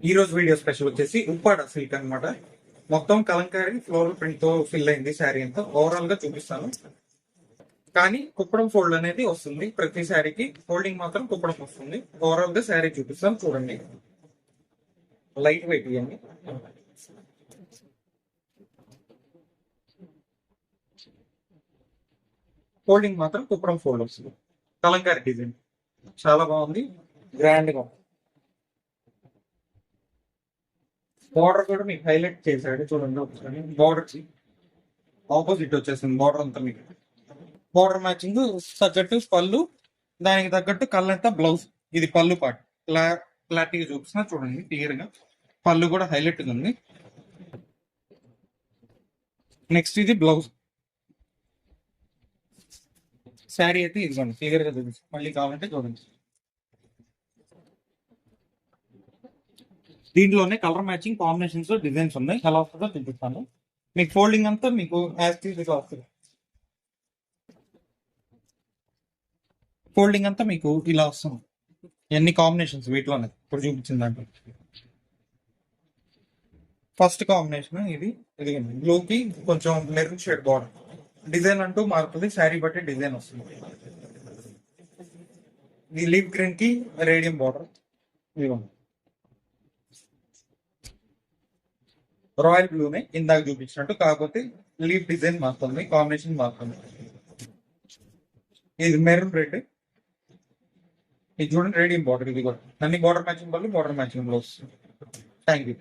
ఈ రోజు video special వచ్చేసి ఉప్పాడ సిల్క్ అన్నమాట. మొత్తం కలంకారీ ఫ్లోరల్ ప్రింట్ తో ఫిల్ అయింది శారీ అంతా. ఓవరాల్ గా చూపిస్తాను. కానీ కుప్పడం ఫోల్డ్ అనేది వస్తుంది ప్రతి శారీకి. ఫోల్డింగ్ మాత్రం కుప్పడం వస్తుంది. ఓవరాల్ గా శారీ చూపిస్తాను చూడండి. లైట్ వెయిట్ ఇవన్నీ. ఫోల్డింగ్ మాత్రం కుప్పడం ఫోల్డ్ వస్తుంది. కలంకారీ డిజైన్ చాలా బాగుంది, గ్రాండ్ గా. బార్డర్ కూడా మీకు హైలైట్ చేశాడు చూడండి ఒకసారి. బార్డర్ ఆపోజిట్ వచ్చేసింది బార్డర్ అంతా మీకు. బార్డర్ మ్యాచింగ్ తగ్గట్టు పళ్ళు, దానికి తగ్గట్టు కళ్ళంతా బ్లౌజ్. ఇది పళ్ళు పార్ట్. క్లారిటీగా చూపిస్తున్నా చూడండి క్లియర్ గా. పళ్ళు కూడా హైలైట్ ఉంది. నెక్స్ట్ ఇది బ్లౌజ్. శారీ అయితే ఇదిగోండి క్లియర్ గా చూపిస్తాను. మళ్ళీ కావాలంటే చూడండి. దీంట్లోనే కలర్ మ్యాచింగ్ కాంబినేషన్స్ డిజైన్స్ ఉన్నాయి. ఎలా వస్తుందో చూపిస్తాను మీకు. ఫోల్డింగ్ అంతా మీకు యాజ్ గా వస్తుంది. ఫోల్డింగ్ అంతా మీకు ఇలా వస్తుంది. ఎన్ని కాంబినేషన్స్ వీటిలోనే ఇప్పుడు చూపించిన దాంట్లో. ఫస్ట్ కాంబినేషన్ ఇది. ఇది బ్లూ కి కొంచెం మెరూన్ షేడ్ బార్డర్. డిజైన్ అంటూ మారుతుంది, శారీ బట్టి డిజైన్ వస్తుంది. ఇది లీవ్ గ్రీన్ కి రేడియం బార్డర్. ఇదిగోండి రాయల్ బ్లూనే ఇందాక చూపించినట్టు, కాకపోతే లీవ్ డిజైన్ మారుతుంది, కాంబినేషన్ మారుతుంది. ఇది మెరూన్ రెడ్. ఇది చూడండి రేడియం బార్డర్. ఇది కూడా అన్ని బార్డర్ మ్యాచింగ్ వల్ల బార్డర్ మ్యాచింగ్ లో వస్తుంది. Thank you.